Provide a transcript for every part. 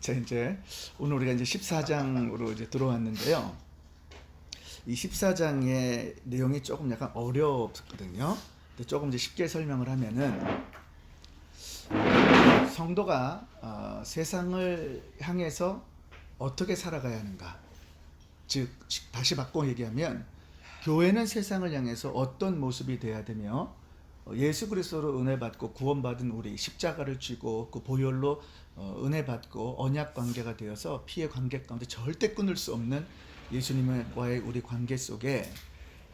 자, 이제 오늘 우리가 이제 14장으로 이제 들어왔는데요. 이 14장의 내용이 조금 약간 어렵거든요. 근데 조금 이제 쉽게 설명을 하면은 성도가 세상을 향해서 어떻게 살아가야 하는가. 즉 다시 바꿔 얘기하면 교회는 세상을 향해서 어떤 모습이 돼야 되며 예수 그리스도로 은혜 받고 구원받은 우리 십자가를 쥐고 그 보혈로 은혜 받고 언약 관계가 되어서 피의 관계 가운데 절대 끊을 수 없는 예수님과의 우리 관계 속에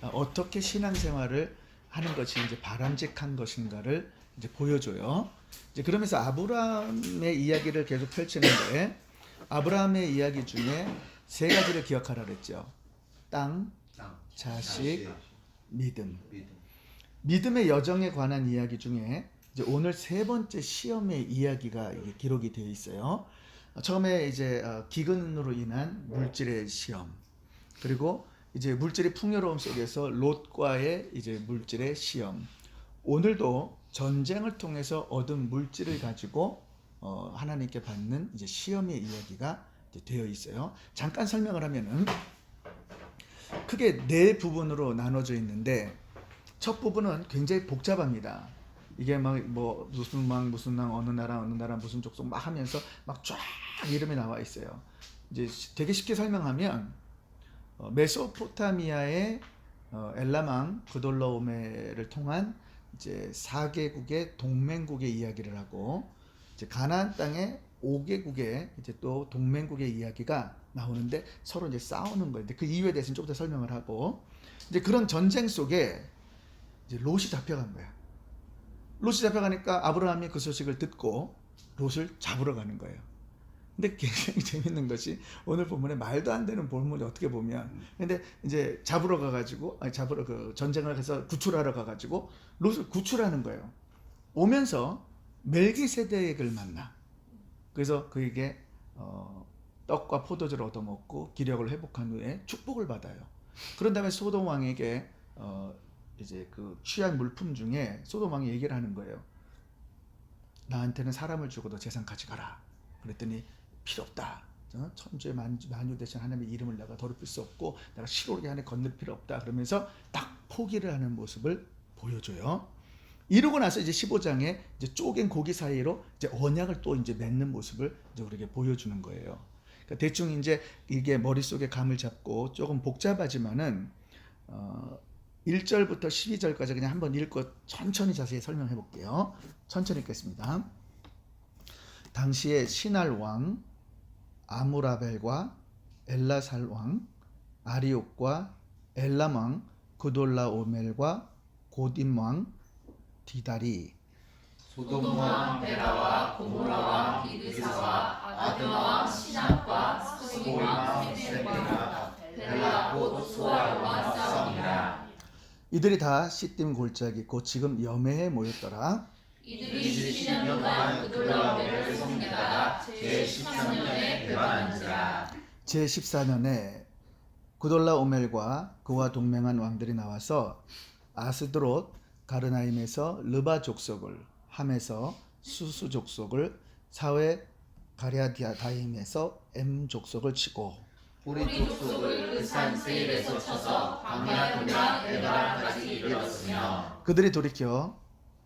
어떻게 신앙생활을 하는 것이 이제 바람직한 것인가를 이제 보여줘요. 이제 그러면서 아브라함의 이야기를 계속 펼치는데 아브라함의 이야기 중에 세 가지를 기억하라 그랬죠. 땅, 자식, 믿음. 믿음의 여정에 관한 이야기 중에 이제 오늘 세 번째 시험의 이야기가 기록이 되어 있어요. 처음에 이제 기근으로 인한 물질의 시험, 그리고 이제 물질의 풍요로움 속에서 롯과의 이제 물질의 시험. 오늘도 전쟁을 통해서 얻은 물질을 가지고 하나님께 받는 이제 시험의 이야기가 되어 있어요. 잠깐 설명을 하면은 크게 네 부분으로 나눠져 있는데 첫 부분은 굉장히 복잡합니다. 이게 막 뭐 무슨 왕 어느 나라 무슨 족속 막 하면서 막 쫙 이름이 나와 있어요. 이제 되게 쉽게 설명하면 메소포타미아의 엘람 그돌라오메를 통한 이제 4개국의 동맹국의 이야기를 하고 이제 가나안 땅의 5개국의 이제 또 동맹국의 이야기가 나오는데 서로 이제 싸우는 거예요. 근데 그 이유에 대해서는 좀 더 설명을 하고 이제 그런 전쟁 속에 이제 롯이 잡혀간 거야. 롯이 잡혀가니까 아브라함이 그 소식을 듣고 롯을 잡으러 가는 거예요. 근데 굉장히 재밌는 것이 오늘 본문에 말도 안 되는 본문이 어떻게 보면 근데 이제 잡으러 가가지고 잡으러 그 전쟁을 해서 구출하러 가가지고 롯을 구출하는 거예요. 오면서 멜기세덱을 만나. 그래서 그에게 떡과 포도주를 얻어먹고 기력을 회복한 후에 축복을 받아요. 그런 다음에 소돔 왕에게 이제 그 취한 물품 중에 소돔 왕이 얘기를 하는 거예요. 나한테는 사람을 주고도 재산 가져가라. 그랬더니 필요 없다. 천주의 만유 대신 하나님의 이름을 내가 더럽힐 수 없고 내가 시로르게 안에 건널 필요 없다. 그러면서 딱 포기를 하는 모습을 보여줘요. 이러고 나서 이제 15장에 이제 쪼갠 고기 사이로 이제 언약을 또 이제 맺는 모습을 이제 우리에게 보여주는 거예요. 그러니까 대충 이제 이게 머릿속에 감을 잡고 조금 복잡하지만은 1절부터 12절까지 그냥 한번 읽고 천천히 자세히 설명해 볼게요. 천천히 읽겠습니다. 당시에 시날 왕 아무라벨과 엘라살 왕 아리옥과 엘람 왕 그돌라오멜과 고딤 왕 디달이 소돔 왕 베라와 고모라 왕 비드사와 아드마 왕 시납과 스고임 왕 세베가 벨라 곧 소알과 싸우니라. 이들이 다 시딤 골짜기 곧 지금 여매에 모였더라. 이들이 12년간 그돌라오멜을 섬기다가 제13년에 배반한지라. 제14년에 구돌라오멜과 그와 동맹한 왕들이 나와서 아스드롯 가르나임에서 르바 족속을, 함에서 수수 족속을, 사회 가랴다임에서 엠 족속을 치고 우리 족속을 그 산 세일에서 쳐서 광야 동양 에바라까지 이르렀으며 그들이 돌이켜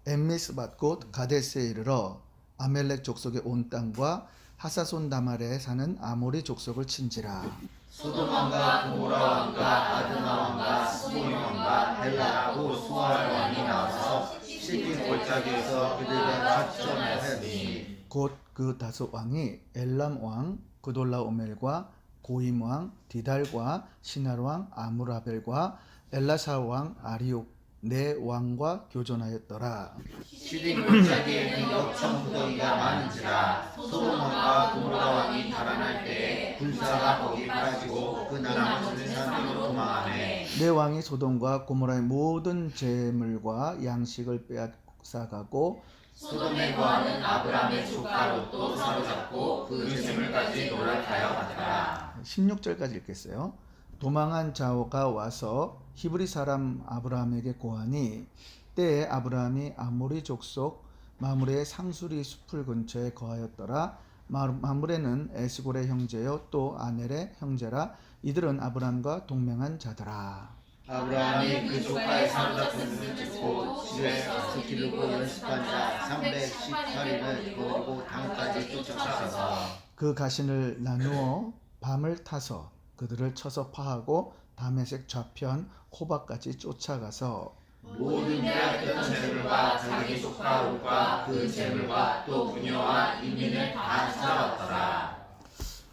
엠미스밭 곧 가데스에 이르러 아멜렉 족속의 온 땅과 하사손 다말에 사는 아모리 족속을 친지라. 소돔 왕과 고모라 왕과 아드마 왕과 스고임 왕과 벨라하고 소알 왕이 나와서 시딤 골짜기에서 그들과 작전하였으니 곧 그 다섯 왕이 엘람 왕 그돌라오멜과 고임 왕 디달과 시날 왕 아무라벨과 엘라사 왕 아리옥 네 왕과 교전하였더라. 시딤 골짜기에는 역청 무더기가 많은지라. 소돔 왕과 고모라 왕이 달아날 때에 군사가 거기 빠지고 그 나머지는 산으로 도망하매 네 왕이 소돔과 고모라의 모든 재물과 양식을 빼앗아가고 소돔에 거하는 아브람의 조카 롯도 사로잡고 그 재물까지 노략하여 가더라. 16절까지 읽겠어요. 도망한 자오가 와서 히브리 사람 아브라함에게 고하니 때에 아브라함이 아모리 족속 마므레의 상수리 숲을 근처에 거하였더라. 마므레는 에스골의 형제요 또 아넬의 형제라. 이들은 아브람과 동맹한 자더라. 아브라함이 그 조카의 사로잡혔음을 듣고 집에 가서 기르고 연습한 자 318인을 거두고 당까지 쫓아가서 그 가신을 나누어 밤을 타서 그들을 쳐서 파하고 다메섹 좌편 호박까지 쫓아가서 모든 빼앗겼던 재물과 자기 조카 롯과 그 재물과 또 부녀와 인민을 다 찾아왔더라.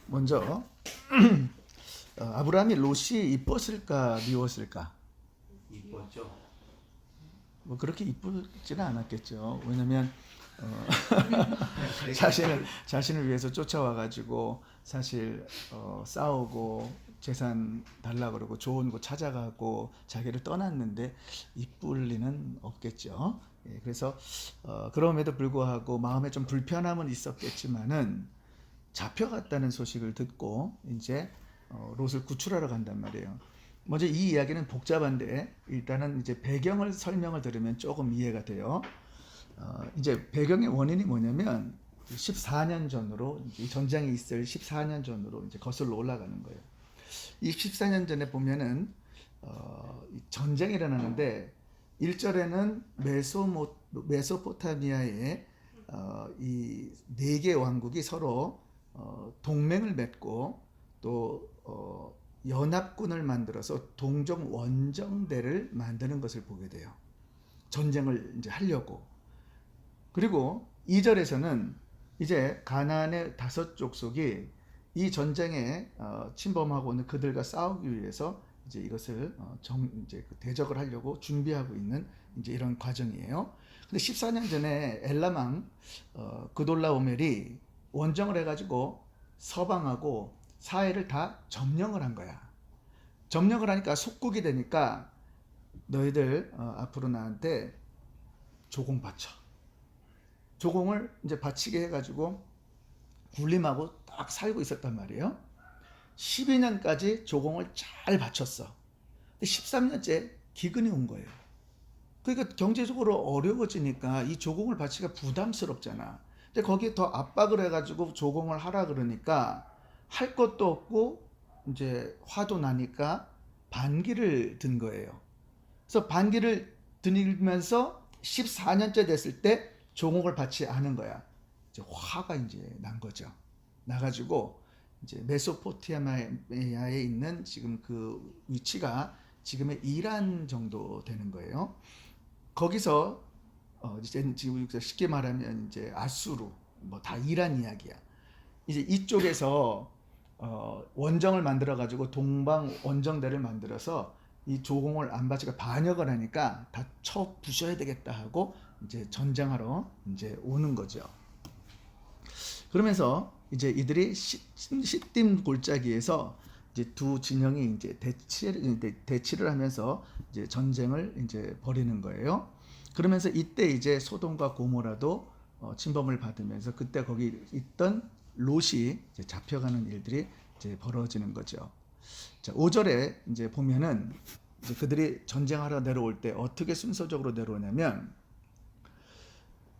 먼저 아브라함이 롯이 이뻤을까 미웠을까? 이뻤죠. 뭐 그렇게 이쁘지는 않았겠죠. 왜냐면 자신을 위해서 쫓아와 가지고 사실 싸우고 재산 달라 그러고 좋은 곳 찾아가고 자기를 떠났는데 이쁠 리는 없겠죠. 예, 그래서 그럼에도 불구하고 마음에 좀 불편함은 있었겠지만은 잡혀갔다는 소식을 듣고 이제 롯을 구출하러 간단 말이에요. 먼저 이 이야기는 복잡한데 일단은 이제 배경을 설명을 들으면 조금 이해가 돼요. 이제 배경의 원인이 뭐냐면 14년 전으로 이 전쟁이 있을 14년 전으로 이제 거슬러 올라가는 거예요. 이 14년 전에 보면은 전쟁이 일어나는데 1절에는 메소포타미아의 이 네 개 왕국이 서로 동맹을 맺고 또 연합군을 만들어서 동족 원정대를 만드는 것을 보게 돼요. 전쟁을 이제 하려고. 그리고 2절에서는 이제 가나안의 5족속이 이 전쟁에 침범하고 있는 그들과 싸우기 위해서 이제 이것을 이제 대적을 하려고 준비하고 있는 이제 이런 과정이에요. 근데 14년 전에 엘람왕 그돌라오멜이 원정을 해가지고 서방하고 사해를 다 점령을 한 거야. 점령을 하니까 속국이 되니까 너희들 앞으로 나한테 조공 바쳐. 조공을 이제 바치게 해가지고 군림하고 딱 살고 있었단 말이에요. 12년까지 조공을 잘 바쳤어. 근데 13년째 기근이 온 거예요. 그러니까 경제적으로 어려워지니까 이 조공을 바치기가 부담스럽잖아. 근데 거기에 더 압박을 해가지고 조공을 하라 그러니까 할 것도 없고 이제 화도 나니까 반기를 든 거예요. 그래서 반기를 들면서 14년째 됐을 때 조공을 받지 않은 거야. 이제 화가 이제 난 거죠. 나가지고 이제 메소포타미아에 있는 지금 그 위치가 지금의 이란 정도 되는 거예요. 거기서 이제 지금 쉽게 말하면 이제 아수르 뭐 다 이란 이야기야. 이제 이쪽에서 원정을 만들어 가지고 동방 원정대를 만들어서 이 조공을 안 바치고 반역을 하니까 다 쳐 부셔야 되겠다 하고 이제 전쟁하러 이제 오는 거죠. 그러면서 이제 이들이 시딤 골짜기에서 이제 두 진영이 이제 대치를 하면서 이제 전쟁을 이제 벌이는 거예요. 그러면서 이때 이제 소돔과 고모라도 침범을 받으면서 그때 거기 있던 롯이 이제 잡혀가는 일들이 이제 벌어지는 거죠. 자, 5절에 이제 보면은 이제 그들이 전쟁하러 내려올 때 어떻게 순서적으로 내려오냐면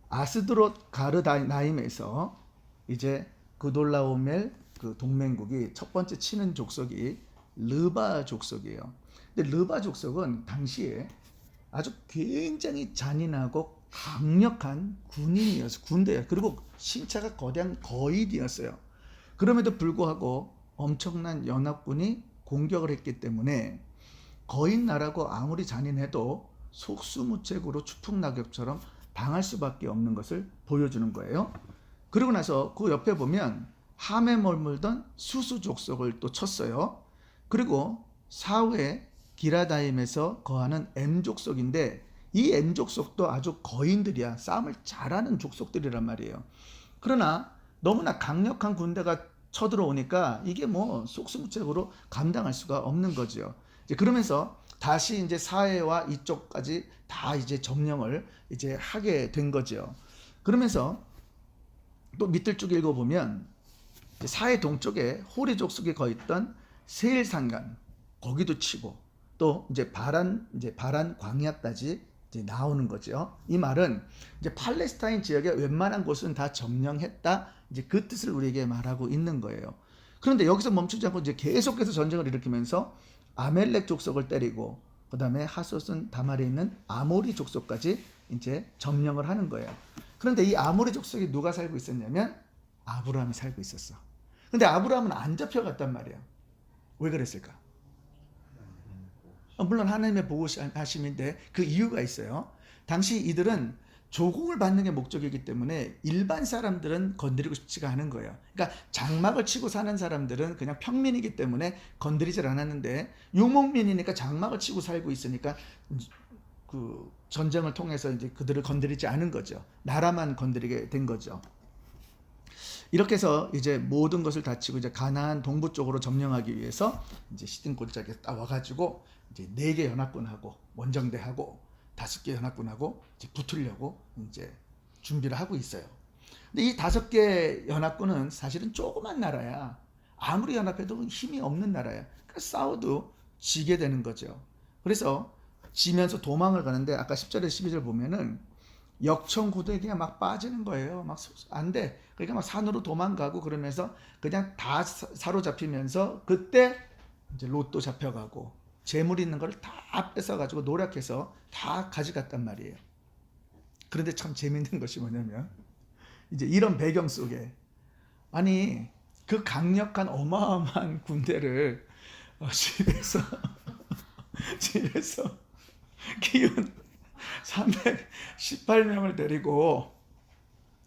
아스드롯 가르나임에서 이제 그돌라오멜 그 동맹국이 첫 번째 치는 족속이 르바 족속이에요. 근데 르바 족속은 당시에 아주 굉장히 잔인하고 강력한 군인이었어요. 군대예요. 그리고 신차가 거대한 거인이었어요. 그럼에도 불구하고 엄청난 연합군이 공격을 했기 때문에 거인 나라고 아무리 잔인해도 속수무책으로 추풍낙엽처럼 당할 수밖에 없는 것을 보여주는 거예요. 그러고 나서 그 옆에 보면 함에 머물던 수수 족속을 또 쳤어요. 그리고 사후에 기라다임에서 거하는 M 족속인데 이 M 족속도 아주 거인들이야. 싸움을 잘하는 족속들이란 말이에요. 그러나 너무나 강력한 군대가 쳐들어오니까 이게 뭐 속수무책으로 감당할 수가 없는 거죠. 이제 그러면서 다시 이제 사해와 이쪽까지 다 이제 점령을 이제 하게 된 거죠. 그러면서 또 밑을 쭉 읽어보면 사해 동쪽에 호리 족속이 거했던 세일산간 거기도 치고 또 이제 바란 광야까지 이제 나오는 거죠. 이 말은 이제 팔레스타인 지역의 웬만한 곳은 다 점령했다. 이제 그 뜻을 우리에게 말하고 있는 거예요. 그런데 여기서 멈추지 않고 이제 계속해서 전쟁을 일으키면서 아멜렉 족속을 때리고 그다음에 하솥은 다말에 있는 아모리 족속까지 이제 점령을 하는 거예요. 그런데 이 아모리 족속에 누가 살고 있었냐면 아브라함이 살고 있었어. 근데 아브라함은 안 잡혀갔단 말이야. 왜 그랬을까? 물론 하나님의 보호하심인데 그 이유가 있어요. 당시 이들은 조공을 받는 게 목적이기 때문에 일반 사람들은 건드리고 싶지가 않은 거예요. 그러니까 장막을 치고 사는 사람들은 그냥 평민이기 때문에 건드리질 않았는데 유목민이니까 장막을 치고 살고 있으니까 그 전쟁을 통해서 이제 그들을 건드리지 않은 거죠. 나라만 건드리게 된 거죠. 이렇게 해서 이제 모든 것을 다치고 이제 가나안 동부 쪽으로 점령하기 위해서 이제 시딘 골짜기에 딱 와가지고 이제 4개 연합군하고 원정대하고 5개 연합군하고 이제 붙으려고 이제 준비를 하고 있어요. 근데 이 5개 연합군은 사실은 조그만 나라야. 아무리 연합해도 힘이 없는 나라야. 그러니까 싸워도 지게 되는 거죠. 그래서 지면서 도망을 가는데 아까 10절에 12절 보면은 역청고대기가 막 빠지는 거예요. 막 안 돼. 그러니까 막 산으로 도망가고 그러면서 그냥 다 사로잡히면서 그때 이제 롯도 잡혀가고 재물 있는 걸 다 뺏어가지고 노력해서 다 가져갔단 말이에요. 그런데 참 재밌는 것이 뭐냐면 이제 이런 배경 속에 아니 그 강력한 어마어마한 군대를 집에서 키운 318명을 데리고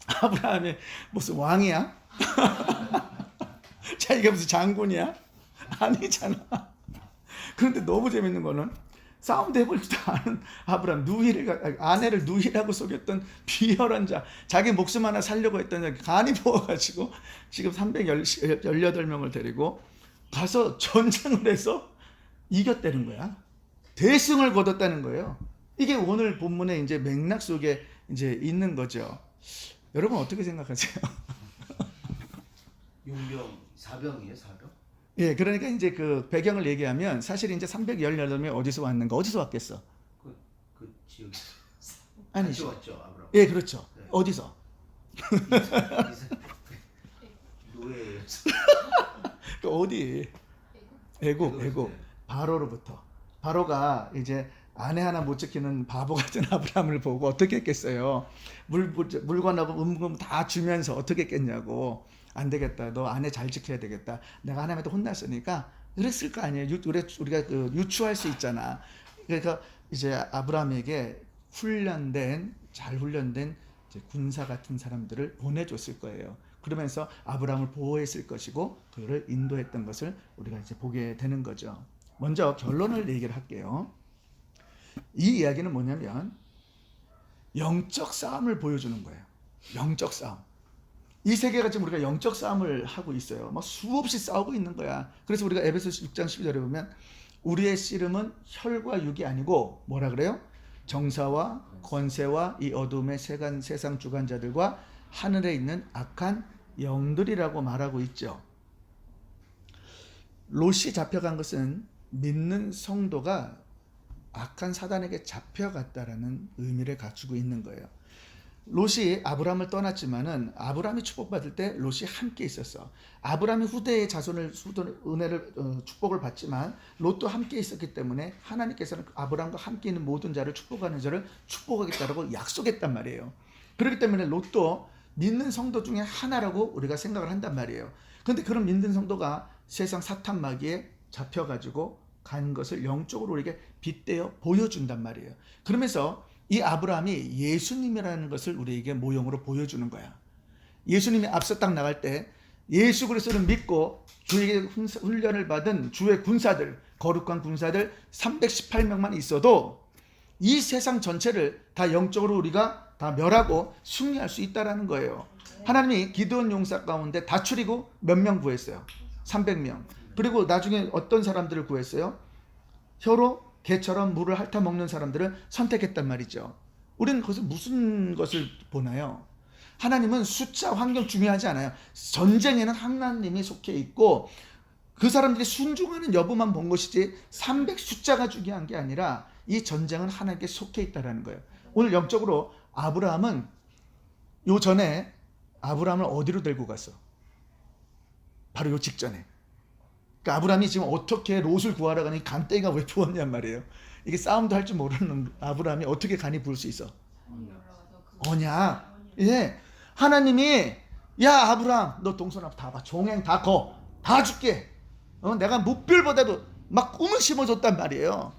아브라함이 무슨 왕이야? 자기가 무슨 장군이야? 아니잖아. 그런데 너무 재밌는 거는 싸움도 해보지도 않은 아브라함 아내를 누이라고 속였던 비열한 자, 자기 목숨 하나 살려고 했던 자 간이 부어가지고 지금 318명을 데리고 가서 전쟁을 해서 이겼다는 거야. 대승을 거뒀다는 거예요. 이게 오늘 본문의 이제 맥락 속에 이제 있는 거죠. 여러분 어떻게 생각하세요? 용병 사병이에요, 사병? 예, 그러니까 이제 그 배경을 얘기하면 사실 이제 318명이 어디서 왔는가? 어디서 왔겠어? 그 지역 아니죠. 왔죠, 아브라함. 예, 그렇죠. 네. 어디서? 노예였어. 그 어디? 애굽. 네. 바로로부터. 바로가 이제 아내 하나 못 지키는 바보 같은 아브라함을 보고 어떻게 했겠어요? 물건하고 음금 다 주면서 어떻게 했겠냐고. 안 되겠다. 너 아내 잘 지켜야 되겠다. 내가 하나님한테 혼났으니까 그랬을 거 아니에요. 우리가 그 유추할 수 있잖아. 그러니까 이제 아브라함에게 잘 훈련된 이제 군사 같은 사람들을 보내줬을 거예요. 그러면서 아브라함을 보호했을 것이고 그를 인도했던 것을 우리가 이제 보게 되는 거죠. 먼저 결론을 얘기를 할게요. 이 이야기는 뭐냐면 영적 싸움을 보여주는 거예요. 영적 싸움. 이 세계가 지금 우리가 영적 싸움을 하고 있어요. 막 수없이 싸우고 있는 거야. 그래서 우리가 에베소서 6장 12절에 보면 우리의 씨름은 혈과 육이 아니고 뭐라 그래요? 정사와 권세와 이 어둠의 세상 주관자들과 하늘에 있는 악한 영들이라고 말하고 있죠. 롯이 잡혀간 것은 믿는 성도가 악한 사단에게 잡혀갔다라는 의미를 갖추고 있는 거예요. 롯이 아브라함을 떠났지만은 아브라함이 축복받을 때 롯이 함께 있었어. 아브라함이 후대의 자손을 은혜를 축복을 받지만 롯도 함께 있었기 때문에 하나님께서는 아브라함과 함께 있는 모든 자를 축복하는 자를 축복하겠다라고 약속했단 말이에요. 그렇기 때문에 롯도 믿는 성도 중에 하나라고 우리가 생각을 한단 말이에요. 그런데 그런 믿는 성도가 세상 사탄 마귀에 잡혀가지고 간 것을 영적으로 우리에게 빗대어 보여준단 말이에요. 그러면서 이 아브라함이 예수님이라는 것을 우리에게 모형으로 보여주는 거야. 예수님이 앞서 딱 나갈 때 예수 그리스도를 믿고 주에게 훈련을 받은 주의 군사들, 거룩한 군사들 318명만 있어도 이 세상 전체를 다 영적으로 우리가 다 멸하고 승리할 수 있다라는 거예요. 하나님이 기드온 용사 가운데 다 추리고 몇 명 구했어요? 300명. 그리고 나중에 어떤 사람들을 구했어요? 혀로 개처럼 물을 핥아 먹는 사람들을 선택했단 말이죠. 우리는 거기서 무슨 것을 보나요? 하나님은 숫자, 환경 중요하지 않아요. 전쟁에는 하나님이 속해 있고 그 사람들이 순종하는 여부만 본 것이지 300 숫자가 중요한 게 아니라 이 전쟁은 하나님께 속해 있다라는 거예요. 오늘 영적으로 아브라함은 요 전에 아브라함을 어디로 데리고 갔어? 바로 요 직전에. 그러니까 아브라함이 지금 어떻게 롯을 구하러 가니 간땡이가 왜 부었냔 말이에요. 이게 싸움도 할 줄 모르는 아브라함이 어떻게 간이 부을 수 있어? 언약. 예. 하나님이 야 아브라함 너 동서남 다 봐. 종행 다 거. 다 줄게. 내가 무별보다도 막 꿈을 심어줬단 말이에요.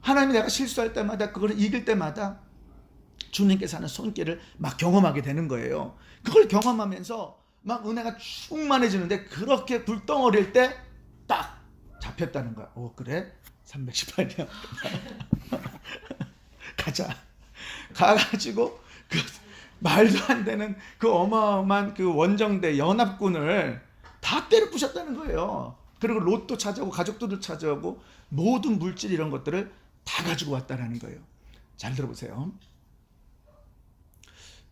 하나님이 내가 실수할 때마다 그걸 이길 때마다 주님께서 하는 손길을 막 경험하게 되는 거예요. 그걸 경험하면서 막 은혜가 충만해지는데 그렇게 불덩어릴 때 딱 잡혔다는 거야. 오 그래? 318년 가자. 가가지고 그 말도 안 되는 그 어마어마한 그 원정대 연합군을 다 때려 부셨다는 거예요. 그리고 롯도 찾아오고 가족들도 찾아오고 모든 물질 이런 것들을 다 가지고 왔다라는 거예요. 잘 들어보세요.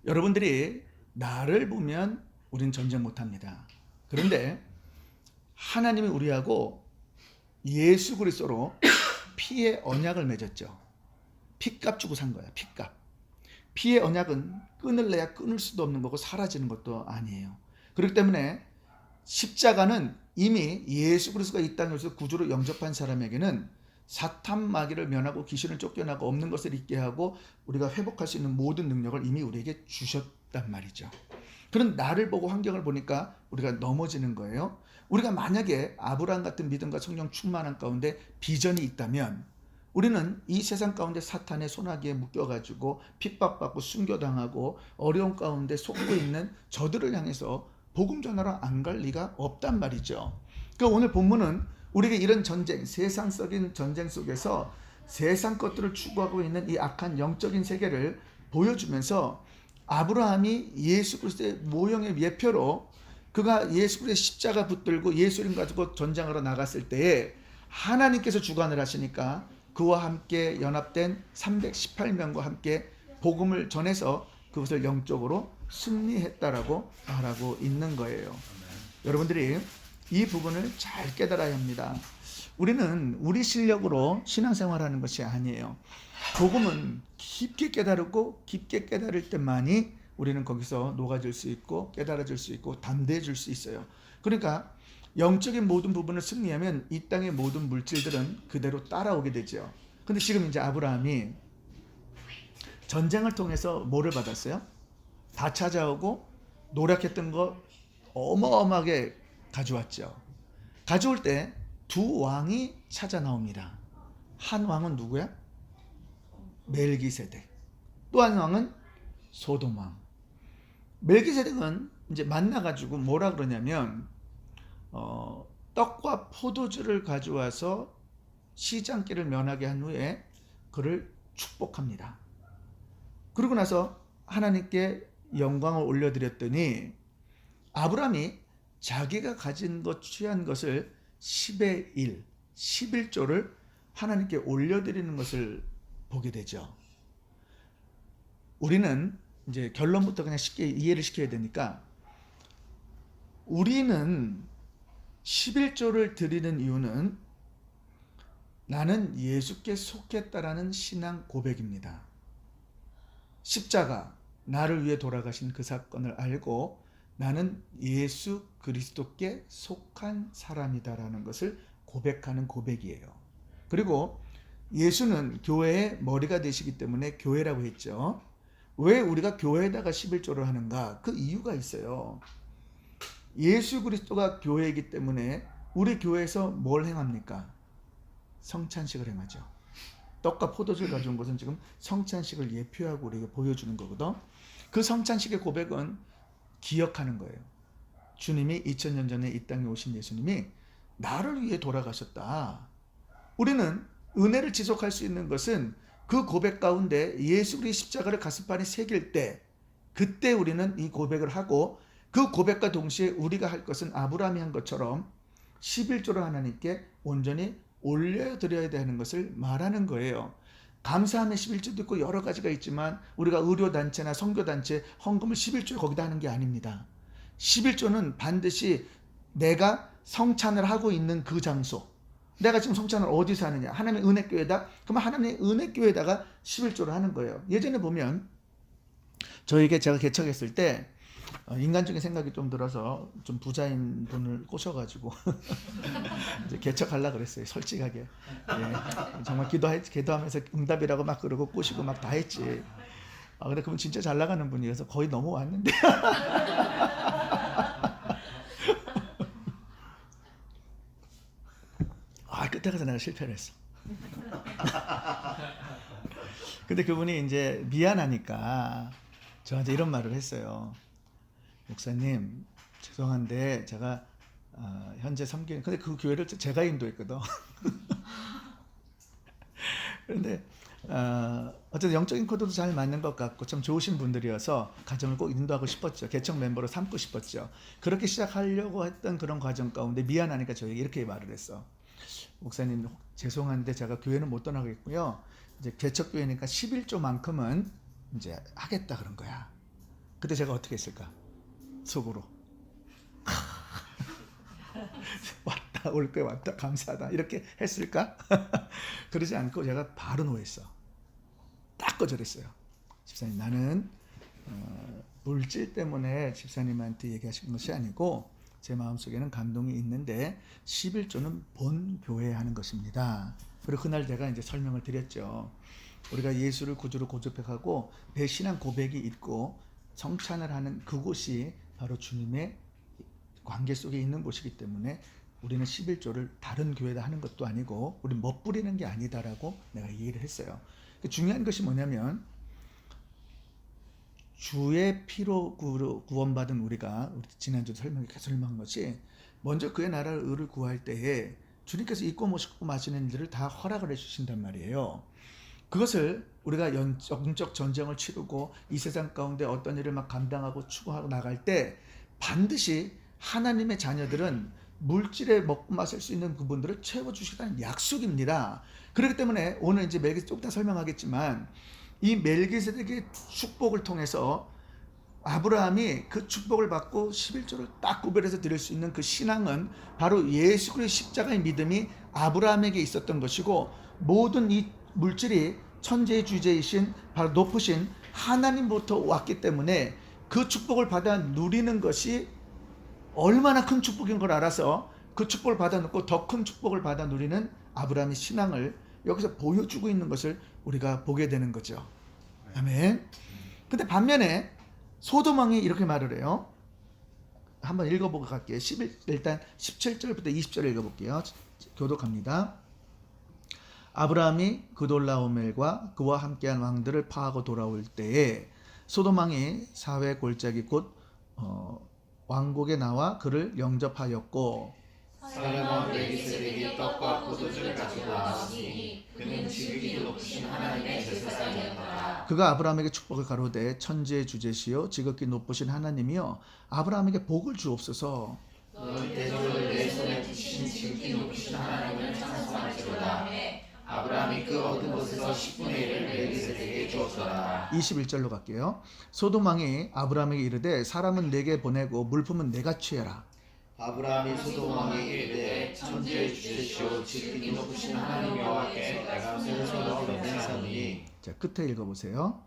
여러분들이 나를 보면 우린 전쟁 못합니다. 그런데 하나님이 우리하고 예수 그리스도로 피의 언약을 맺었죠. 피값 주고 산 거야. 피값. 피의 언약은 끊을래야 끊을 수도 없는 거고 사라지는 것도 아니에요. 그렇기 때문에 십자가는 이미 예수 그리스도가 이 땅에서 구주로 영접한 사람에게는 사탄 마귀를 면하고 귀신을 쫓겨나고 없는 것을 잊게 하고 우리가 회복할 수 있는 모든 능력을 이미 우리에게 주셨단 말이죠. 그런 나를 보고 환경을 보니까 우리가 넘어지는 거예요. 우리가 만약에 아브라함 같은 믿음과 성령 충만한 가운데 비전이 있다면 우리는 이 세상 가운데 사탄의 소나기에 묶여가지고 핍박받고 순교당하고 어려운 가운데 속고 있는 저들을 향해서 복음 전하러 안 갈 리가 없단 말이죠. 그러니까 오늘 본문은 우리에게 이런 전쟁, 세상적인 전쟁 속에서 세상 것들을 추구하고 있는 이 악한 영적인 세계를 보여주면서 아브라함이 예수 그리스도의 모형의 예표로 그가 예수 그리스도의 십자가 붙들고 예수님 가지고 전쟁하러 나갔을 때에 하나님께서 주관을 하시니까 그와 함께 연합된 318명과 함께 복음을 전해서 그것을 영적으로 승리했다라고 말하고 있는 거예요. 여러분들이 이 부분을 잘 깨달아야 합니다. 우리는 우리 실력으로 신앙생활하는 것이 아니에요. 복음은 깊게 깨달고 깊게 깨달을 때만이 우리는 거기서 녹아질 수 있고 깨달아질 수 있고 담대해질 수 있어요. 그러니까 영적인 모든 부분을 승리하면 이 땅의 모든 물질들은 그대로 따라오게 되죠. 근데 지금 이제 아브라함이 전쟁을 통해서 뭐를 받았어요? 다 찾아오고 노력했던 거 어마어마하게 가져왔죠. 가져올 때 두 왕이 찾아 나옵니다. 한 왕은 누구야? 멜기세덱. 또 한 왕은 소돔 왕. 멜기세덱은 이제 만나가지고 뭐라 그러냐면 떡과 포도주를 가져와서 시장길을 면하게 한 후에 그를 축복합니다. 그러고 나서 하나님께 영광을 올려드렸더니 아브라함이 자기가 가진 것 취한 것을 10의 1, 11조를 하나님께 올려드리는 것을 보게 되죠. 우리는 이제 결론부터 그냥 쉽게 이해를 시켜야 되니까 우리는 11조를 드리는 이유는 나는 예수께 속했다라는 신앙 고백입니다. 십자가, 나를 위해 돌아가신 그 사건을 알고 나는 예수 그리스도께 속한 사람이다라는 것을 고백하는 고백이에요. 그리고 예수는 교회의 머리가 되시기 때문에 교회라고 했죠. 왜 우리가 교회에다가 11조를 하는가? 그 이유가 있어요. 예수 그리스도가 교회이기 때문에 우리 교회에서 뭘 행합니까? 성찬식을 행하죠. 떡과 포도주를 가져온 것은 지금 성찬식을 예표하고 우리에게 보여주는 거거든. 그 성찬식의 고백은 기억하는 거예요. 주님이 2000년 전에 이 땅에 오신 예수님이 나를 위해 돌아가셨다. 우리는 은혜를 지속할 수 있는 것은 그 고백 가운데 예수 그리스도의 십자가를 가슴판에 새길 때 그때 우리는 이 고백을 하고 그 고백과 동시에 우리가 할 것은 아브라함이 한 것처럼 11조를 하나님께 온전히 올려드려야 되는 것을 말하는 거예요. 감사함의 11조도 있고 여러 가지가 있지만 우리가 의료단체나 선교단체 헌금을 11조에 거기다 하는 게 아닙니다. 11조는 반드시 내가 성찬을 하고 있는 그 장소, 내가 지금 성찬을 어디서 하느냐? 하나님의 은혜교회다? 그러면 하나님의 은혜교회에다가 11조를 하는 거예요. 예전에 보면 저에게 제가 개척했을 때 인간적인 생각이 좀 들어서 좀 부자인 분을 꼬셔가지고 이제 개척하려고 그랬어요. 솔직하게. 예, 정말 기도하면서 응답이라고 막 그러고 꼬시고 막 다 했지. 근데 그분 진짜 잘 나가는 분이어서 거의 넘어왔는데 끝에 가서 내가 실패를 했어. 근데 그분이 이제 미안하니까 저한테 이런 말을 했어요. 목사님, 죄송한데 제가 현재 섬기는, 근데 그 교회를 제가 인도했거든. 그런데 어쨌든 영적인 코드도 잘 맞는 것 같고 참 좋으신 분들이어서 가정을 꼭 인도하고 싶었죠. 개척 멤버로 삼고 싶었죠. 그렇게 시작하려고 했던 그런 과정 가운데 미안하니까 저에게 이렇게 말을 했어. 목사님, 죄송한데 제가 교회는 못 떠나겠고요. 이제 개척 교회니까 11조만큼은 이제 하겠다 그런 거야. 그때 제가 어떻게 했을까? 속으로 왔다, 올 거야, 왔다, 감사하다 이렇게 했을까? 그러지 않고 제가 바로 노했어. 딱 거절했어요. 집사님, 나는 물질 때문에 집사님한테 얘기하신 것이 아니고 제 마음속에는 감동이 있는데 11조는 본 교회에 하는 것입니다. 그리고 그날 내가 이제 설명을 드렸죠. 우리가 예수를 구주로 고백하고 내 신앙 고백이 있고 성찬을 하는 그곳이 바로 주님의 관계 속에 있는 곳이기 때문에 우리는 11조를 다른 교회에다 하는 것도 아니고 우리 멋부리는 게 아니다라고 내가 얘기를 했어요. 중요한 것이 뭐냐면 주의 피로 구원받은 우리가 지난주도 계속 설명한 것이 먼저 그의 나라를 의를 구할 때에 주님께서 입고 먹고 마시는 일들을 다 허락을 해주신단 말이에요. 그것을 우리가 영적 전쟁을 치르고 이 세상 가운데 어떤 일을 막 감당하고 추구하고 나갈 때 반드시 하나님의 자녀들은 물질에 먹고 마실 수 있는 부분들을 채워주시다는 약속입니다. 그렇기 때문에 오늘 이제 조금 이따 설명하겠지만 이 멜기세덱의 축복을 통해서 아브라함이 그 축복을 받고 11조를 딱 구별해서 드릴 수 있는 그 신앙은 바로 예수 그리스도의 십자가의 믿음이 아브라함에게 있었던 것이고 모든 이 물질이 천재의 주제이신 바로 높으신 하나님부터 왔기 때문에 그 축복을 받아 누리는 것이 얼마나 큰 축복인 걸 알아서 그 축복을 받아 놓고 더 큰 축복을 받아 누리는 아브라함의 신앙을 여기서 보여주고 있는 것을 우리가 보게 되는 거죠. 아멘. 근데 반면에 소돔 왕이 이렇게 말을 해요. 한번 읽어보고 갈게요. 일단 17절부터 20절 읽어볼게요. 교독합니다. 아브라함이 그돌라오멜과 그와 함께한 왕들을 파하고 돌아올 때에 소돔 왕이 사회 골짜기 곧 왕국에 나와 그를 영접하였고 살레몬 멜기세덱이 떡과 포도주를 가지고 나왔으니 그는 지극히 높으신 하나님의 제사장이었더라. 그가 아브라함에게 축복을 가로되 천지의 주제시요 지극히 높으신 하나님이여 아브라함에게 복을 주옵소서. 너희 대조를 내 손에 붙이신 지극히 높으신 하나님을 찬송할지로다. 아브라함이 그 얻은 것에서 10분의 1을 멜기세덱에게 주었더라. 21절로 갈게요. 소돔 왕이 아브라함에게 이르되 사람은 내게 보내고 물품은 내가 취해라. 아브라함이 소돔 왕에게 이르되 천지의 주제시오 지극히 높으신 하나님 여호와께 내가 세상으로 맹세하노니. 자, 끝에 읽어보세요.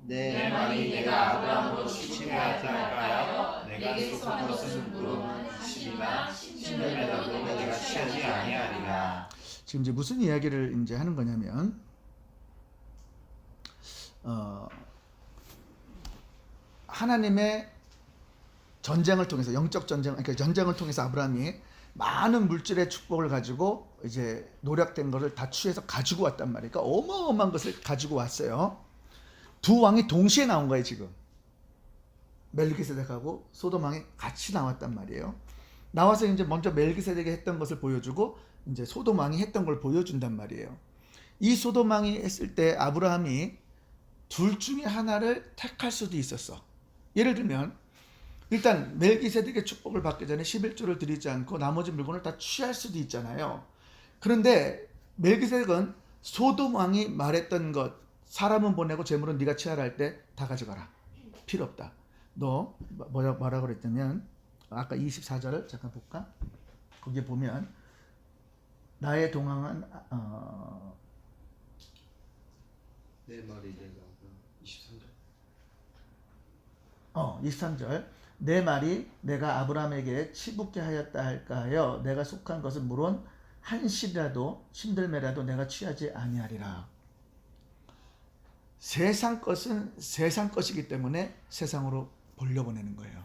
내 말이 내가 아브라함으로 침해하지 말까요? 내가 속한 것은 물은 10이나 10년이라도 내가 취하지 아니하리라. 지금 이제 무슨 이야기를 이제 하는 거냐면 하나님의 전쟁을 통해서 영적 전쟁, 그러니까 전쟁을 통해서 아브라함이 많은 물질의 축복을 가지고 이제 노력된 것을 다 취해서 가지고 왔단 말이에요. 그러니까 어마어마한 것을 가지고 왔어요. 두 왕이 동시에 나온 거예요. 지금 멜기세덱하고 소돔 왕이 같이 나왔단 말이에요. 나와서 이제 먼저 멜기세덱이 했던 것을 보여주고 이제 소돔 왕이 했던 걸 보여준단 말이에요. 이 소돔 왕이 했을 때 아브라함이 둘 중에 하나를 택할 수도 있었어. 예를 들면 일단 멜기세덱의 축복을 받기 전에 11조를 드리지 않고 나머지 물건을 다 취할 수도 있잖아요. 그런데 멜기세덱은 소돔 왕이 말했던 것, 사람은 보내고 재물은 네가 취하라 할 때 다 가져가라. 필요 없다. 너 뭐라 그랬냐면 아까 24절을 잠깐 볼까? 거기에 보면 나의 동항한 내 말이 내가 23절. 23절 내 말이 내가 아브라함에게 치붙게 하였다 할까 하여 내가 속한 것은 물론 한시라도 신들매라도 내가 취하지 아니하리라. 세상 것은 세상 것이기 때문에 세상으로 돌려보내는 거예요.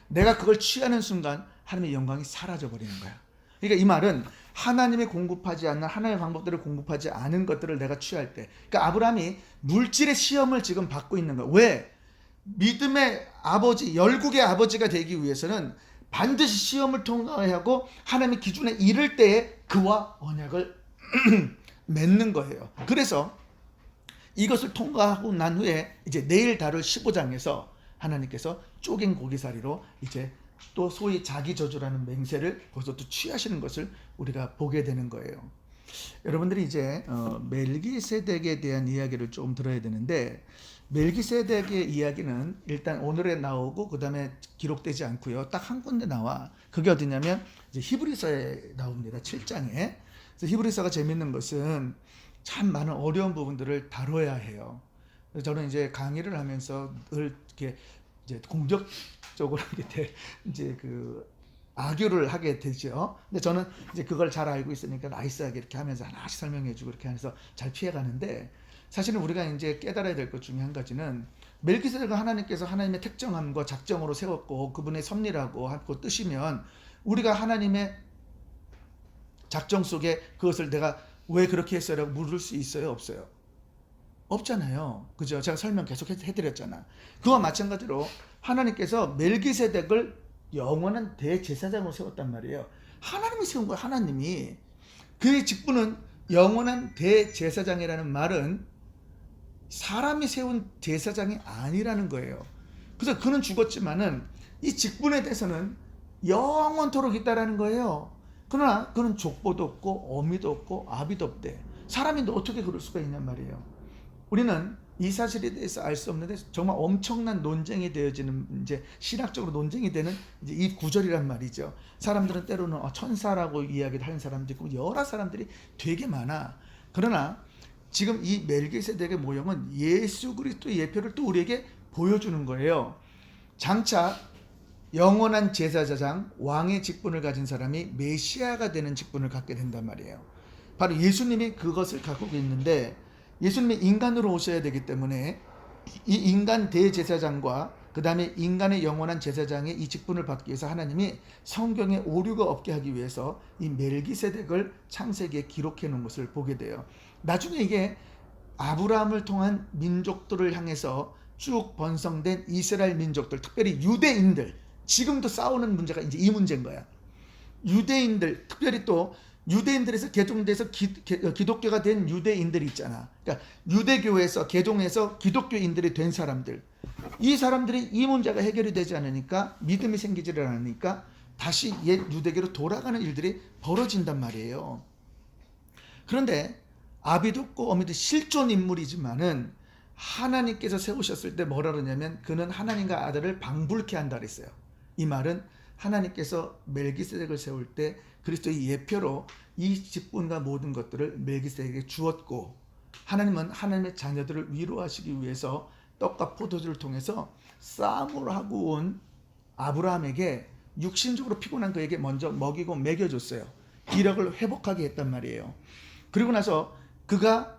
내가 그걸 취하는 순간 하나님의 영광이 사라져 버리는 거야. 그러니까 이 말은 하나님의 공급하지 않는 하나님의 방법들을 공급하지 않은 것들을 내가 취할 때, 그러니까 아브라함이 물질의 시험을 지금 받고 있는 거야. 왜? 믿음의 아버지, 열국의 아버지가 되기 위해서는 반드시 시험을 통과해야 하고 하나님의 기준에 이를 때에 그와 언약을 맺는 거예요. 그래서 이것을 통과하고 난 후에 이제 내일 다룰 15장에서 하나님께서 쪼갠 고기사리로 이제 또 소위 자기 저주라는 맹세를 거기서 또 취하시는 것을 우리가 보게 되는 거예요. 여러분들이 이제 멜기세덱에 대한 이야기를 좀 들어야 되는데, 멜기세덱의 이야기는 일단 오늘에 나오고 그 다음에 기록되지 않고요. 딱 한 군데 나와. 그게 어디냐면 이제 히브리서에 나옵니다. 7장에. 그래서 히브리서가 재밌는 것은 참 많은 어려운 부분들을 다뤄야 해요. 그래서 저는 이제 강의를 하면서 늘 이렇게 이제 공격적으로 이렇게 이제 그 악유를 하게 되죠. 근데 저는 이제 그걸 잘 알고 있으니까 나이스하게 이렇게 하면서 하나씩 설명해주고 이렇게 하면서 잘 피해가는데, 사실은 우리가 이제 깨달아야 될 것 중에 한 가지는 멜기세덱을 하나님께서 하나님의 택정함과 작정으로 세웠고 그분의 섭리라고 하고 뜻이면 우리가 하나님의 작정 속에 그것을 내가 왜 그렇게 했어요라고 물을 수 있어요? 없어요? 없잖아요. 그죠? 제가 설명 계속 해드렸잖아. 그와 마찬가지로 하나님께서 멜기세덱을 영원한 대제사장으로 세웠단 말이에요. 하나님이 세운 거예요. 하나님이. 그의 직분은 영원한 대제사장이라는 말은 사람이 세운 제사장이 아니라는 거예요. 그래서 그는 죽었지만은 이 직분에 대해서는 영원토록 있다라는 거예요. 그러나 그는 족보도 없고 어미도 없고 아비도 없대. 사람이 어떻게 그럴 수가 있냔 말이에요. 우리는 이 사실에 대해서 알 수 없는데 정말 엄청난 논쟁이 되어지는, 이제 신학적으로 논쟁이 되는 이제 이 구절이란 말이죠. 사람들은 때로는 천사라고 이야기를 하는 사람도 있고 여러 사람들이 되게 많아. 그러나 지금 이 멜기세덱의 모형은 예수 그리스도의 예표를 또 우리에게 보여주는 거예요. 장차 영원한 제사장, 왕의 직분을 가진 사람이 메시아가 되는 직분을 갖게 된단 말이에요. 바로 예수님이 그것을 갖고 있는데, 예수님이 인간으로 오셔야 되기 때문에 이 인간 대제사장과 그 다음에 인간의 영원한 제사장의 이 직분을 받기 위해서 하나님이 성경에 오류가 없게 하기 위해서 이 멜기세덱을 창세기에 기록해 놓은 것을 보게 돼요. 나중에 이게 아브라함을 통한 민족들을 향해서 쭉 번성된 이스라엘 민족들, 특별히 유대인들, 지금도 싸우는 문제가 이제 이 문제인 거야. 유대인들, 특별히 또 유대인들에서 개종돼서 기독교가 된 유대인들이 있잖아. 그러니까 유대교에서 개종해서 기독교인들이 된 사람들, 이 사람들이 이 문제가 해결이 되지 않으니까, 믿음이 생기지를 않으니까 다시 옛 유대교로 돌아가는 일들이 벌어진단 말이에요. 그런데 아비도 없고 어미도 실존 인물이지만은 하나님께서 세우셨을 때 뭐라 그러냐면 그는 하나님과 아들을 방불케 한다 그랬어요. 이 말은 하나님께서 멜기세덱을 세울 때 그리스도의 예표로 이 직분과 모든 것들을 멜기세덱에게 주었고, 하나님은 하나님의 자녀들을 위로하시기 위해서 떡과 포도주를 통해서 싸움을 하고 온 아브라함에게 육신적으로 피곤한 그에게 먼저 먹이고 먹여줬어요. 기력을 회복하게 했단 말이에요. 그리고 나서 그가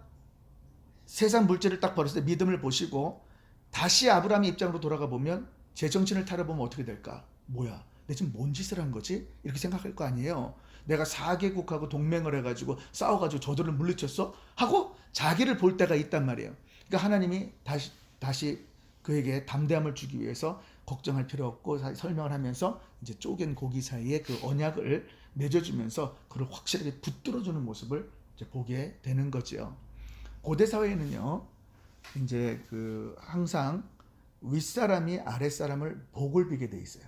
세상 물질을 딱 버렸을 때 믿음을 보시고 다시 아브라함의 입장으로 돌아가 보면 제정신을 차려보면 어떻게 될까? 뭐야? 내 지금 뭔 짓을 한 거지? 이렇게 생각할 거 아니에요. 내가 4개국하고 동맹을 해가지고 싸워가지고 저들을 물리쳤어? 하고 자기를 볼 때가 있단 말이에요. 그러니까 하나님이 다시 그에게 담대함을 주기 위해서 걱정할 필요 없고 설명을 하면서 이제 쪼갠 고기 사이에 그 언약을 맺어주면서 그를 확실하게 붙들어주는 모습을 이제 보게 되는 거죠. 고대 사회에는요, 이제 그 항상 윗사람이 아랫사람을 복을 비게 돼 있어요.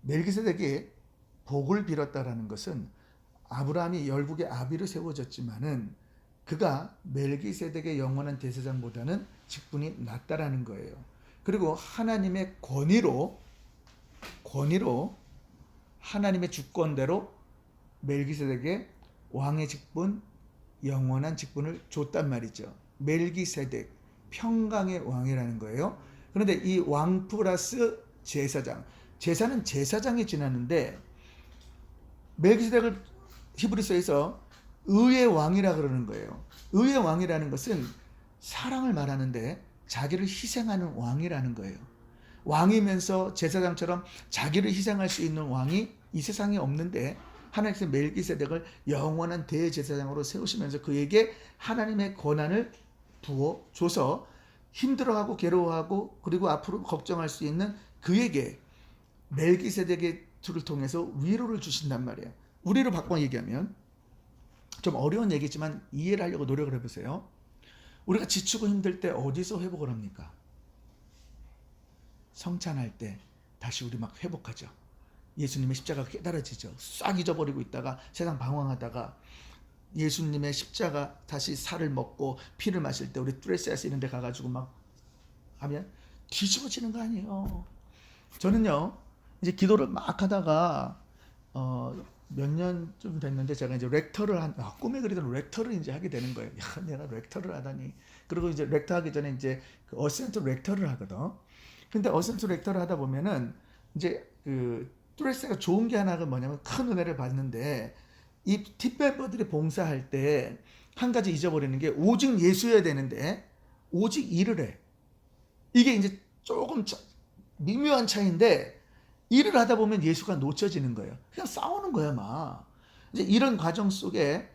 멜기세덱이 복을 빌었다라는 것은 아브라함이 열국의 아비로 세워졌지만은 그가 멜기세덱의 영원한 대제사장보다는 직분이 낮다라는 거예요. 그리고 하나님의 권위로 하나님의 주권대로 멜기세덱에게 왕의 직분, 영원한 직분을 줬단 말이죠. 멜기세덱, 평강의 왕이라는 거예요. 그런데 이 왕 플러스 제사장, 제사는 제사장이 지나는데 멜기세덱을 히브리서에서 의의 왕이라 그러는 거예요. 의의 왕이라는 것은 사랑을 말하는데 자기를 희생하는 왕이라는 거예요. 왕이면서 제사장처럼 자기를 희생할 수 있는 왕이 이 세상에 없는데 하나님께서 멜기세덱을 영원한 대제사장으로 세우시면서 그에게 하나님의 권한을 부어줘서 힘들어하고 괴로워하고 그리고 앞으로 걱정할 수 있는 그에게 멜기세덱의 틀을 통해서 위로를 주신단 말이에요. 우리로 바꿔 얘기하면 좀 어려운 얘기지만 이해를 하려고 노력을 해보세요. 우리가 지치고 힘들 때 어디서 회복을 합니까? 성찬할 때 다시 우리 막 회복하죠. 예수님의 십자가가 깨달아지죠. 싹 잊어버리고 있다가 세상 방황하다가 예수님의 십자가 다시 살을 먹고 피를 마실 때 우리 트레스에서 이런 데 가가지고 막 하면 뒤집어지는 거 아니에요. 저는요 이제 기도를 막 하다가 몇 년 좀 됐는데 제가 이제 렉터를 꿈에 그리던 렉터를 이제 하게 되는 거예요. 야, 내가 렉터를 하다니. 그리고 이제 렉터 하기 전에 이제 그 어센트 렉터를 하거든. 근데 어센트 렉터를 하다 보면은 이제 그 트레스가 좋은 게 하나가 뭐냐면 큰 은혜를 받는데 이 팀 멤버들이 봉사할 때 한 가지 잊어버리는 게 오직 예수여야 되는데 오직 일을 해. 이게 이제 조금 미묘한 차이인데 일을 하다 보면 예수가 놓쳐지는 거예요. 그냥 싸우는 거야 막. 이제 이런 과정 속에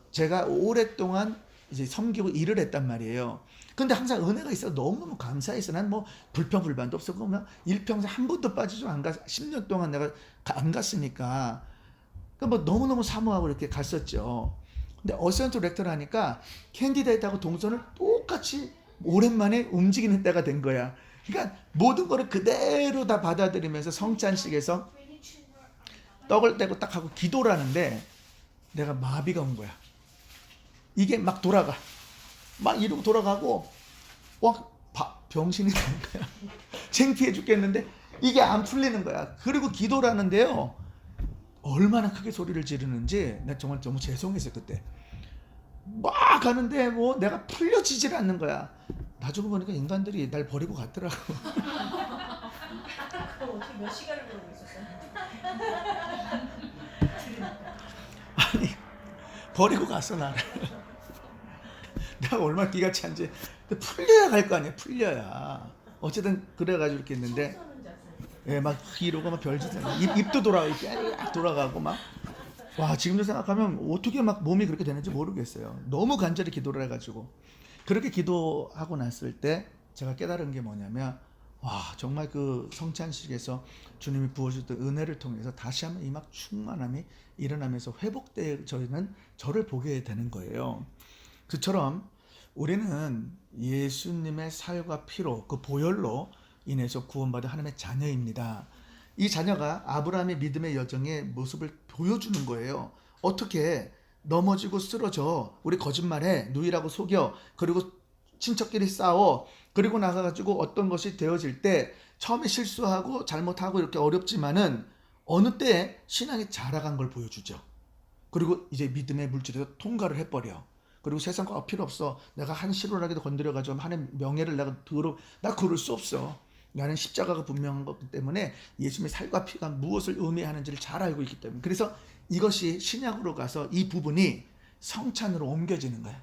제가 오랫동안 이제 섬기고 일을 했단 말이에요. 근데 항상 은혜가 있어 너무너무 감사해서 난 뭐 불평불만도 없었고 뭐 일평생 한 번도 빠지지 안 가. 10년 동안 내가 안 갔으니까 뭐 너무너무 사모하고 이렇게 갔었죠. 근데 어센트 렉터를 하니까 캔디데이트하고 동선을 똑같이 오랜만에 움직이는 때가 된 거야. 그러니까 모든 거를 그대로 다 받아들이면서 성찬식에서 떡을 떼고 딱 하고 기도를 하는데 내가 마비가 온 거야. 이게 막 돌아가. 막 이러고 돌아가고 병신이 되는 거야. 창피해 죽겠는데 이게 안 풀리는 거야. 그리고 기도를 하는데요. 얼마나 크게 소리를 지르는지 나 정말 너무 죄송했어요 그때. 막 가는데 뭐 내가 풀려지질 않는 거야. 나중에 보니까 인간들이 날 버리고 갔더라고. 그럼 어떻게 몇 시간을 그러고 있었어요? 아니 버리고 갔어 나를. 내가 얼마나 기가 찬지. 풀려야 갈 거 아니야. 풀려야. 어쨌든 그래가지고 이렇게 했는데 예, 막 이러고 막 별짓을 입도 돌아가고 막 와 지금도 생각하면 어떻게 막 몸이 그렇게 되는지 모르겠어요. 너무 간절히 기도를 해가지고 그렇게 기도하고 났을 때 제가 깨달은 게 뭐냐면 와 정말 그 성찬식에서 주님이 부어주던 은혜를 통해서 다시 한번 이 막 충만함이 일어나면서 회복되어지는 저를 보게 되는 거예요. 그처럼 우리는 예수님의 살과 피로 그 보혈로 인해서 구원받은 하나님의 자녀입니다. 이 자녀가 아브라함의 믿음의 여정의 모습을 보여주는 거예요. 어떻게 넘어지고 쓰러져 우리 거짓말해 누이라고 속여 그리고 친척끼리 싸워 그리고 나가가지고 어떤 것이 되어질 때 처음에 실수하고 잘못하고 이렇게 어렵지만은 어느 때 신앙이 자라간 걸 보여주죠. 그리고 이제 믿음의 물질에서 통과를 해버려. 그리고 세상과 필요 없어. 내가 한 실로라도 건드려가지고 하나님 명예를 나 그럴 수 없어. 나는 십자가가 분명한 것 때문에 예수님의 살과 피가 무엇을 의미하는지를 잘 알고 있기 때문에 그래서 이것이 신약으로 가서 이 부분이 성찬으로 옮겨지는 거야.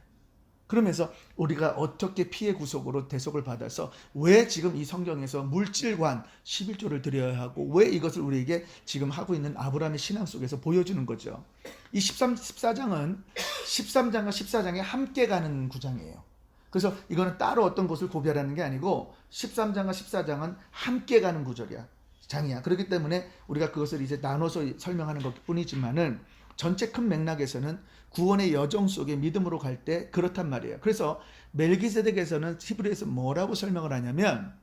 그러면서 우리가 어떻게 피의 구속으로 대속을 받아서 왜 지금 이 성경에서 물질관 11조를 드려야 하고 왜 이것을 우리에게 지금 하고 있는 아브라함의 신앙 속에서 보여주는 거죠. 이 13장은 13장과 14장에 함께 가는 구장이에요. 그래서 이거는 따로 어떤 것을 고별하는 게 아니고 13장과 14장은 함께 가는 구절이야. 장이야. 그렇기 때문에 우리가 그것을 이제 나눠서 설명하는 것 뿐이지만은 전체 큰 맥락에서는 구원의 여정 속에 믿음으로 갈 때 그렇단 말이에요. 그래서 멜기세덱에서는 히브리에서 뭐라고 설명을 하냐면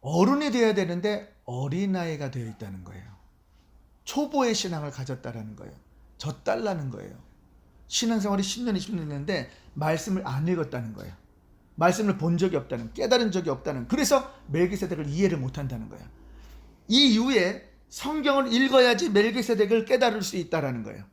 어른이 되어야 되는데 어린아이가 되어 있다는 거예요. 초보의 신앙을 가졌다라는 거예요. 젖달라는 거예요. 신앙생활이 10년, 20년 됐는데 말씀을 안 읽었다는 거예요. 말씀을 본 적이 없다는, 깨달은 적이 없다는. 그래서 멜기세덱을 이해를 못한다는 거야. 이 이후에 성경을 읽어야지 멜기세덱을 깨달을 수 있다라는 거예요.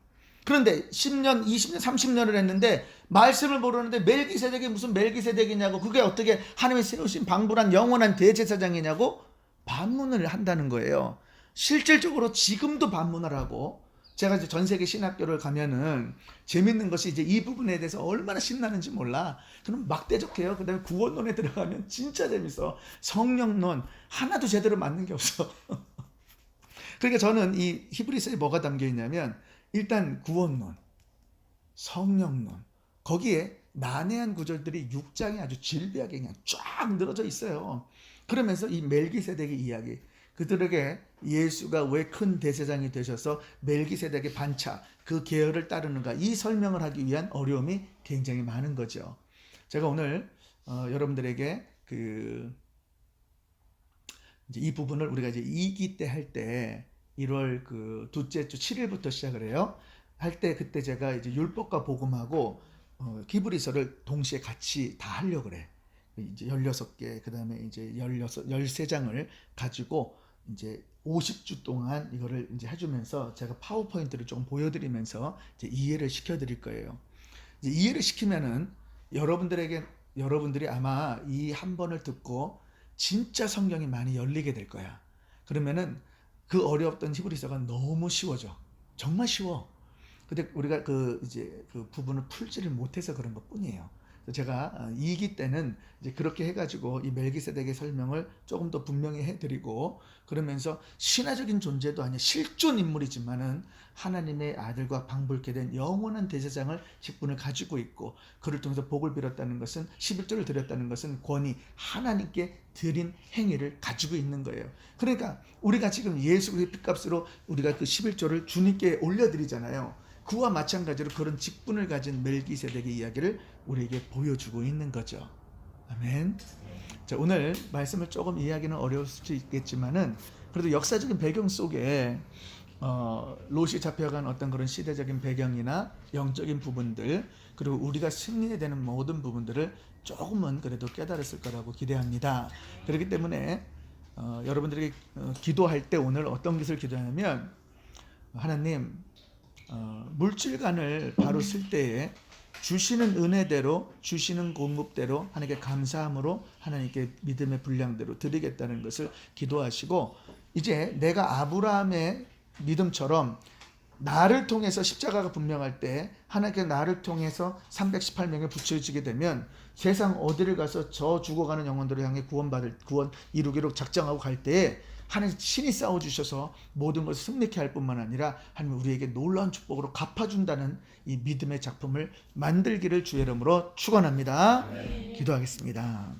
그런데 10년, 20년, 30년을 했는데 말씀을 모르는데 멜기세덱이 무슨 멜기세덱이냐고, 그게 어떻게 하나님이 세우신 방불한 영원한 대제사장이냐고 반문을 한다는 거예요. 실질적으로 지금도 반문을 하고, 제가 이제 전 세계 신학교를 가면은 재밌는 것이 이제 이 부분에 대해서 얼마나 신나는지 몰라. 그럼 막 대적해요. 그다음에 구원론에 들어가면 진짜 재밌어. 성령론 하나도 제대로 맞는 게 없어. 그러니까 저는 이 히브리서에 뭐가 담겨 있냐면, 일단 구원론, 성령론, 거기에 난해한 구절들이 6장에 아주 질비하게 그냥 쫙 늘어져 있어요. 그러면서 이 멜기세덱의 이야기, 그들에게 예수가 왜 큰 대제사장이 되셔서 멜기세덱의 반차, 그 계열을 따르는가, 이 설명을 하기 위한 어려움이 굉장히 많은 거죠. 제가 오늘 여러분들에게 이제 이 부분을 우리가 이제 2기 때 할 때 1월 그 둘째 주 7일부터 시작을 해요. 할 때 그때 제가 이제 율법과 복음하고 히브리서를 동시에 같이 다 하려고 그래. 이제 16개, 그다음에 이제 13장을 가지고 이제 50주 동안 이거를 이제 해주면서 제가 파워포인트를 좀 보여드리면서 이제 이해를 시켜드릴 거예요. 이제 이해를 시키면은 여러분들이 아마 이 한 번을 듣고 진짜 성경이 많이 열리게 될 거야. 그러면은 그 어려웠던 히브리서가 너무 쉬워져. 정말 쉬워. 근데 우리가 이제 그 부분을 풀지를 못해서 그런 것 뿐이에요. 제가 2기 때는 이제 그렇게 해가지고 이 멜기세덱의 설명을 조금 더 분명히 해드리고, 그러면서 신화적인 존재도 아니야, 실존 인물이지만은 하나님의 아들과 방불케 된 영원한 대제사장을 직분을 가지고 있고, 그를 통해서 복을 빌었다는 것은, 11조를 드렸다는 것은 권위, 하나님께 드린 행위를 가지고 있는 거예요. 그러니까 우리가 지금 예수 그리스도의 피값으로 우리가 그 11조를 주님께 올려드리잖아요. 그와 마찬가지로 그런 직분을 가진 멜기세덱의 이야기를 우리에게 보여주고 있는 거죠. 아멘. 자, 오늘 말씀을 조금 이해하기는 어려울 수도 있겠지만은, 그래도 역사적인 배경 속에 롯이 잡혀간 어떤 그런 시대적인 배경이나 영적인 부분들, 그리고 우리가 승리해야 되는 모든 부분들을 조금은 그래도 깨달았을 거라고 기대합니다. 그렇기 때문에 여러분들에게 기도할 때 오늘 어떤 것을 기도하냐면, 하나님, 물질관을 바로 쓸 때에 주시는 은혜대로, 주시는 공급대로 하나님께 감사함으로 하나님께 믿음의 분량대로 드리겠다는 것을 기도하시고, 이제 내가 아브라함의 믿음처럼 나를 통해서 십자가가 분명할 때 하나님께 나를 통해서 318명에 붙여지게 되면 세상 어디를 가서 저 죽어가는 영혼들을 향해 구원 이루기로 작정하고 갈 때에 하나님 신이 싸워주셔서 모든 것을 승리케 할 뿐만 아니라 하나님 우리에게 놀라운 축복으로 갚아준다는 이 믿음의 작품을 만들기를 주의 이름으로 축원합니다. 기도하겠습니다.